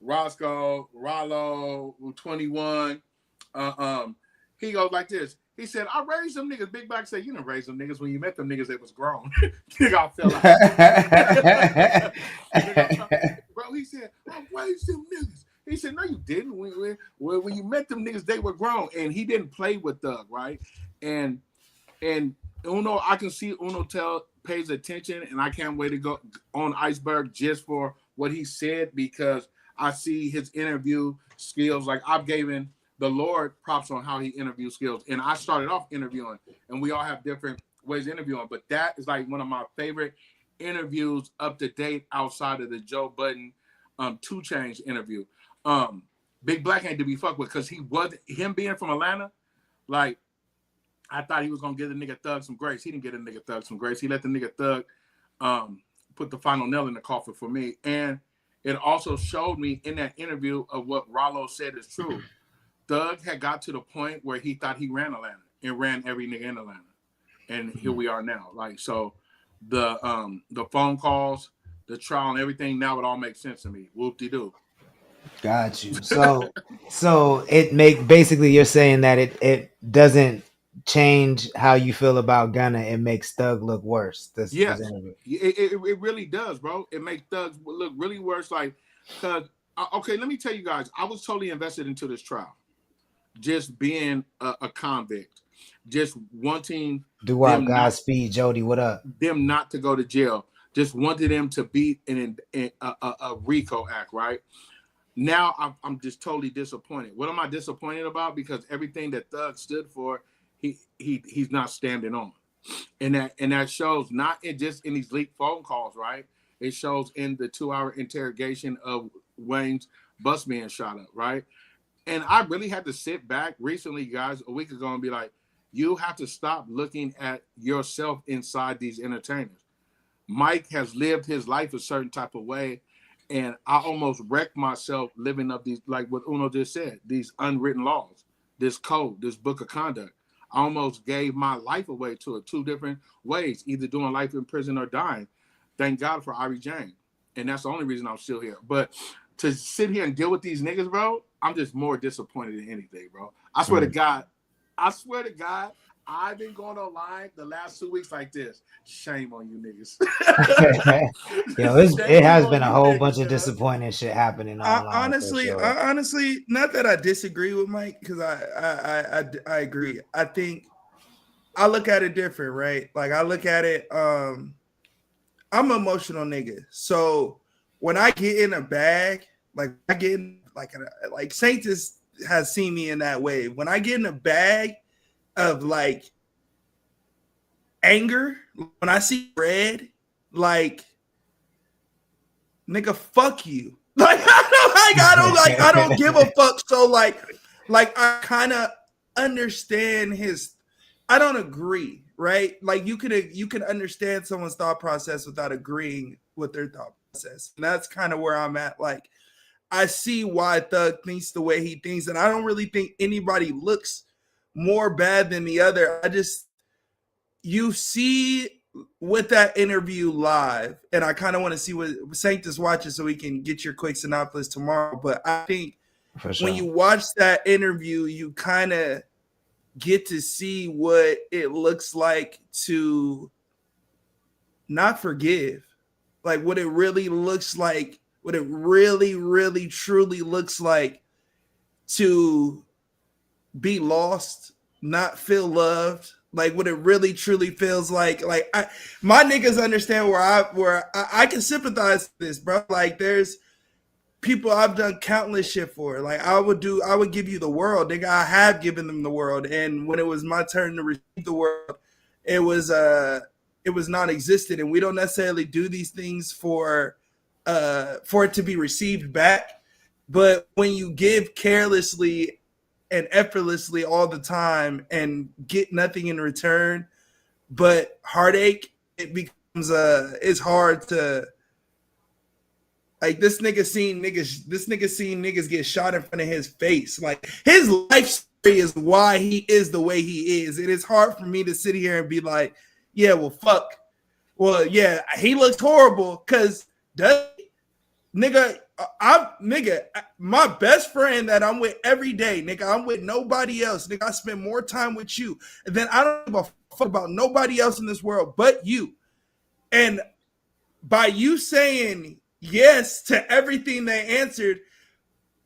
Roscoe, Rollo, 21. He goes like this. He said, I raised them niggas. Big Black said, you didn't raise them niggas. When you met them niggas, they was grown. Nigga, I fell out. Bro, he said, I raised them niggas. He said, no, you didn't. When you met them niggas, they were grown. And he didn't play with Thug, right? And Uno, I can see Uno pays attention, and I can't wait to go on Iceberg just for what he said, because I see his interview skills. Like I've given the Lord props on how he interviews skills. And I started off interviewing, and we all have different ways of interviewing, but that is like one of my favorite interviews up to date outside of the Joe Budden 2 Chainz interview. Big Black ain't to be fucked with because him being from Atlanta, like I thought he was gonna give the nigga Thug some grace. He didn't get a nigga Thug some grace. He let the nigga Thug put the final nail in the coffin for me. And it also showed me in that interview of what Rollo said is true. Thug had got to the point where he thought he ran Atlanta and ran every nigga in Atlanta. And here we are now. Like, so the phone calls, the trial and everything, now it all makes sense to me. Whoop-de-doo. Got you. So it basically you're saying that it doesn't change how you feel about Gunna. It makes Thug look worse. Yes, it really does, bro. It makes Thug look really worse. Like, cause okay, let me tell you guys, I was totally invested into this trial, just being a convict, just wanting Godspeed, Jody. What up? Them not to go to jail. Just wanted them to beat a RICO act, right? Now I'm just totally disappointed. What am I disappointed about? Because everything that Thug stood for, he's not standing on, and that shows not just in these leaked phone calls, right? It shows in the 2-hour interrogation of Wayne's bus being shot up, right? And I really had to sit back recently, guys, a week ago, and be like, you have to stop looking at yourself inside these entertainers. Mike has lived his life a certain type of way. And I almost wrecked myself living up these, like what Uno just said, these unwritten laws, this code, this book of conduct. I almost gave my life away to it 2 different ways, either doing life in prison or dying. Thank God for Irie Jane. And that's the only reason I'm still here. But to sit here and deal with these niggas, bro, I'm just more disappointed than anything, bro. I swear to God, I've been going online the last 2 weeks like this. Shame on you niggas. Yo, it has been a whole bunch of disappointing shit happening online. Honestly, not that I disagree with Mike, because I agree. I think I look at it different, right? Like I look at it, I'm an emotional nigga. So when I get in a bag, like I get in, like Saint has seen me in that way. When I get in a bag of like anger, when I see red, like nigga, fuck you. Like I don't give a fuck. So like I kind of understand his. I don't agree, right? Like you could understand someone's thought process without agreeing with their thought process, and that's kind of where I'm at. Like I see why Thug thinks the way he thinks, and I don't really think anybody looks more bad than the other. You see with that interview live, and I kind of want to see what Saint is watching so we can get your quick synopsis tomorrow. But I think when you watch that interview, you kind of get to see what it looks like to not forgive, like what it really looks like, what it really, really, truly looks like to be lost, not feel loved, like what it really truly feels like. Like my niggas understand where I can sympathize with this, bro. Like there's people I've done countless shit for. Like I would give you the world, nigga. I have given them the world, and when it was my turn to receive the world, it was non-existent. And we don't necessarily do these things for it to be received back. But when you give carelessly and effortlessly all the time and get nothing in return but heartache, it becomes it's hard to, like, this nigga seen niggas get shot in front of his face. Like his life story is why he is the way he is. It is hard for me to sit here and be like, yeah, well fuck, well yeah, he looks horrible because nigga, my best friend that I'm with every day, nigga, I'm with nobody else. Nigga, I spend more time with you. And then I don't give a fuck about nobody else in this world but you. And by you saying yes to everything they answered,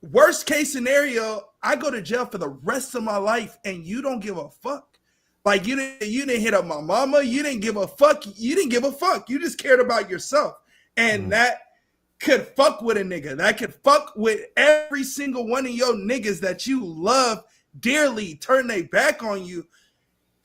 worst case scenario, I go to jail for the rest of my life and you don't give a fuck. Like you didn't hit up my mama. You didn't give a fuck. You didn't give a fuck. You just cared about yourself. And that could fuck with a nigga, that could fuck with every single one of your niggas that you love dearly, turn their back on you,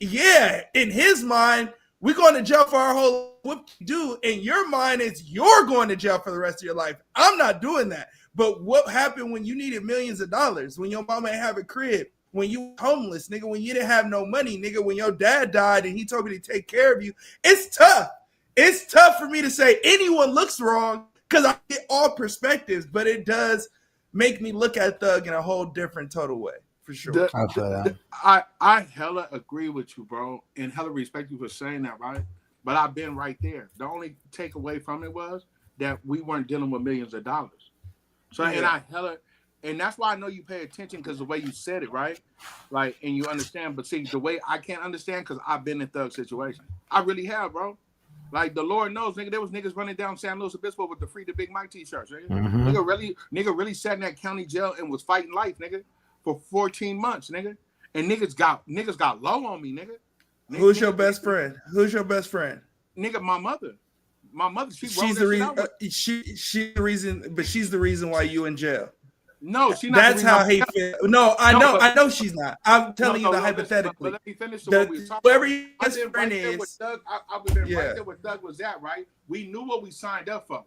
yeah, in his mind, we're going to jail for our whole what you do. In your mind, it's you're going to jail for the rest of your life. I'm not doing that. But what happened when you needed millions of dollars, when your mama ain't have a crib, when you homeless, nigga, when you didn't have no money, nigga, when your dad died and he told me to take care of you? It's tough. It's tough for me to say anyone looks wrong because I get all perspectives, but it does make me look at Thug in a whole different total way. For sure. I hella agree with you, bro, and hella respect you for saying that, right? But I've been right there. The only takeaway from it was that we weren't dealing with millions of dollars. So, yeah. And that's why I know you pay attention because the way you said it, right? Like, and you understand. But see, the way I can't understand because I've been in Thug situation. I really have, bro. Like, the Lord knows, nigga, there was niggas running down San Luis Obispo with the Free the Big Mike t-shirts, nigga. Mm-hmm. Nigga really sat in that county jail and was fighting life, nigga. For 14 months, nigga. And niggas got low on me, nigga. Who's your best friend? Who's your best friend? Nigga, my mother. My mother, she's the reason. She's the reason, but she's the reason why you in jail. No, she's not. That's how he feels. No, I know she's not. I'm telling you hypothetically. But let me finish what we were talking whoever your best friend is. I was right there where Doug was at, right? We knew what we signed up for.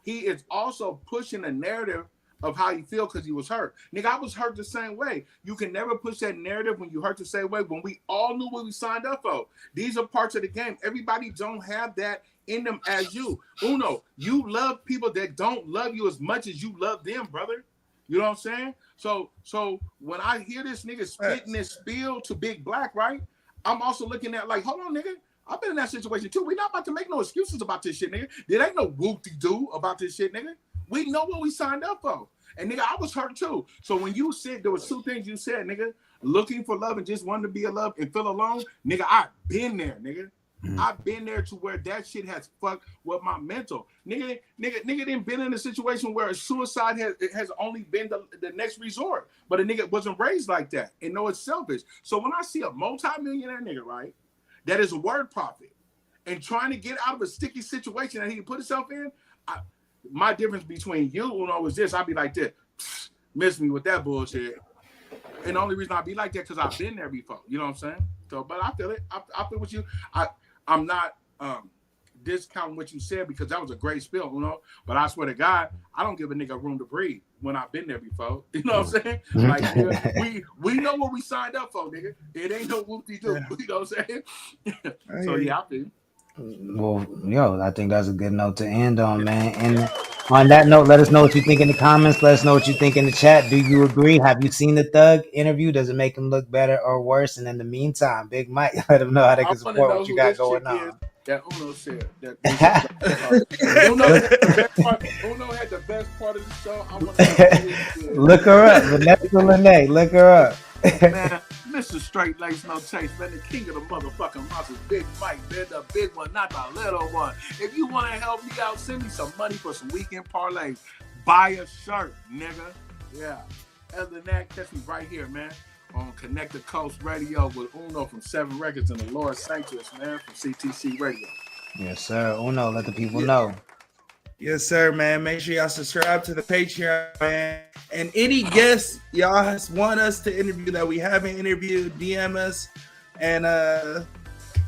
He is also pushing a narrative of how you feel because he was hurt. Nigga, I was hurt the same way. You can never push that narrative when you hurt the same way when we all knew what we signed up for. These are parts of the game. Everybody don't have that in them as you. Uno, you love people that don't love you as much as you love them, brother. You know what I'm saying? So when I hear this nigga spitting this spiel to Big Black, right? I'm also looking at like, hold on, nigga. I've been in that situation too. We're not about to make no excuses about this shit, nigga. There ain't no whoop-de-doo about this shit, nigga. We know what we signed up for. And nigga, I was hurt too. So when you said, there was two things you said, nigga, looking for love and just wanting to be alone and feel alone, nigga, I've been there, nigga. I've been there to where that shit has fucked with my mental. Nigga didn't been in a situation where suicide has only been the next resort. But a nigga wasn't raised like that and know it's selfish. So when I see a multi-millionaire nigga, right, that is a word prophet and trying to get out of a sticky situation that he put himself in, my difference between you and all was this, I'd be like this, miss me with that bullshit. And the only reason I'd be like that because I've been there before. You know what I'm saying? So, but I feel it. I feel what you. I'm not discounting what you said because that was a great spill, you know. But I swear to God, I don't give a nigga room to breathe when I've been there before. You know what I'm saying? Like nigga, we know what we signed up for, nigga. It ain't no whoop-de-doo. You know what I'm saying? So yeah, I feel. Well, yo, I think that's a good note to end on, man. And on that note, let us know what you think in the comments. Let us know what you think in the chat. Do you agree? Have you seen the Thug interview? Does it make him look better or worse? And in the meantime, Big Mike, let them know how they can support what you got going on. That Uno said. Uno had the best part of the show. I want to look her up. Vanessa Lene. Look her up. Man, Mr. Straight Lace No Chase, man, the king of the motherfucking monsters, Big Mike, man, the big one, not the little one. If you want to help me out, send me some money for some weekend parlays. Buy a shirt, nigga. Yeah. Other than that, catch me right here, man, on Connect the Coast Radio with Uno from 7 Records and the Lord Sanctus, man, from CTC Radio. Yes, sir. Uno, let the people know. Yes, sir, man. Make sure y'all subscribe to the Patreon, man. And any guests y'all want us to interview that we haven't interviewed, DM us and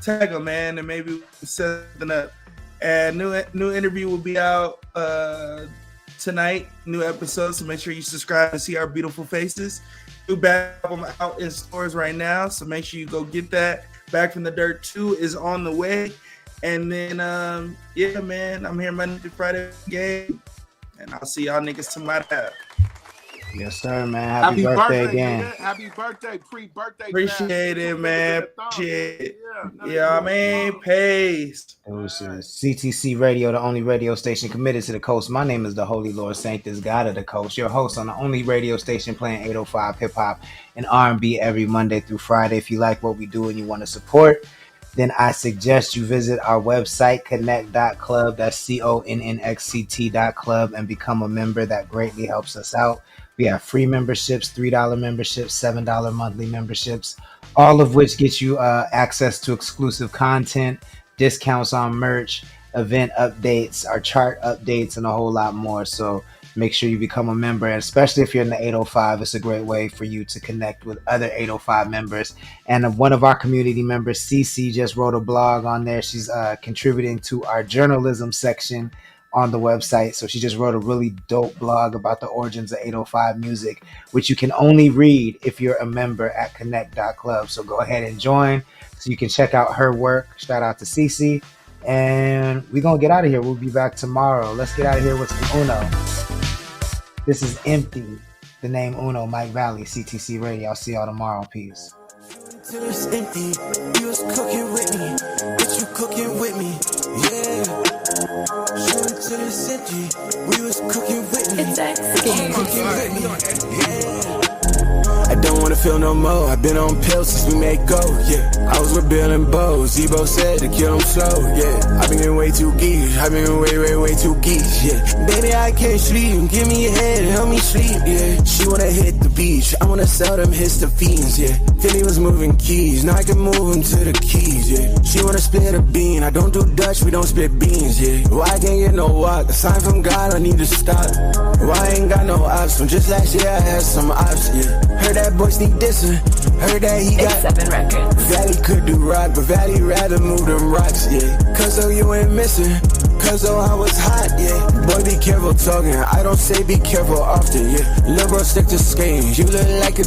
tag them, man, and maybe we'll set something up. And new interview will be out tonight, new episode. So make sure you subscribe and see our beautiful faces. New back album out in stores right now, so make sure you go get that. Back from the Dirt 2 is on the way. And then, yeah, man, I'm here Monday to Friday game. And I'll see y'all niggas tomorrow. Yes, sir, man. Happy birthday again. Man. Happy birthday, pre-birthday. Appreciate it, man. Appreciate it. Yeah, man. Peace. This is CTC Radio, the only radio station committed to the coast. My name is the Holy Lord Sanctus, God of the Coast, your host on the only radio station playing 805 hip-hop and R&B every Monday through Friday. If you like what we do and you want to support, then I suggest you visit our website, connect.club, that's CONNXCT.club, and become a member. That greatly helps us out. We have free memberships, $3 memberships, $7 monthly memberships, all of which get you access to exclusive content, discounts on merch, event updates, our chart updates, and a whole lot more. So make sure you become a member, and especially if you're in the 805, it's a great way for you to connect with other 805 members. And one of our community members, Cece, just wrote a blog on there. She's contributing to our journalism section on the website. So she just wrote a really dope blog about the origins of 805 music, which you can only read if you're a member at connect.club. So go ahead and join so you can check out her work. Shout out to Cece. And we're going to get out of here. We'll be back tomorrow. Let's get out of here with some Uno. This is Empty. The name Uno, Mike Valley, CTC Radio. I'll see y'all tomorrow. Peace. Till it's empty, you was cooking with me, but you cooking with me, yeah. Shoot it till it's empty, we was cooking with me, cooking with me, yeah. I don't wanna feel no more, I've been on pills since we made go, yeah. I was with Bill and Bo, Zebo said to kill them slow, yeah. I've been getting way too geeky, I've been way too geeky, yeah. Baby, I can't sleep, give me your head, help me sleep, yeah. She wanna hit the beach, I wanna sell them histophenes, yeah. Philly was moving keys, now I can move them to the keys, yeah. She wanna split a bean, I don't do Dutch, we don't split beans, yeah. Why I can't get no walk, a sign from God, I need to stop. Why I ain't got no ops, from just last year I had some ops, yeah. Heard that boy sneak dissing, heard that he got 7 records. Valley could do rock, but Valley rather move them rocks, yeah. Cause though you ain't missing, cause though I was hot, yeah. Boy, be careful talking, I don't say be careful often, yeah. Lil' bro, stick to skating, you look like a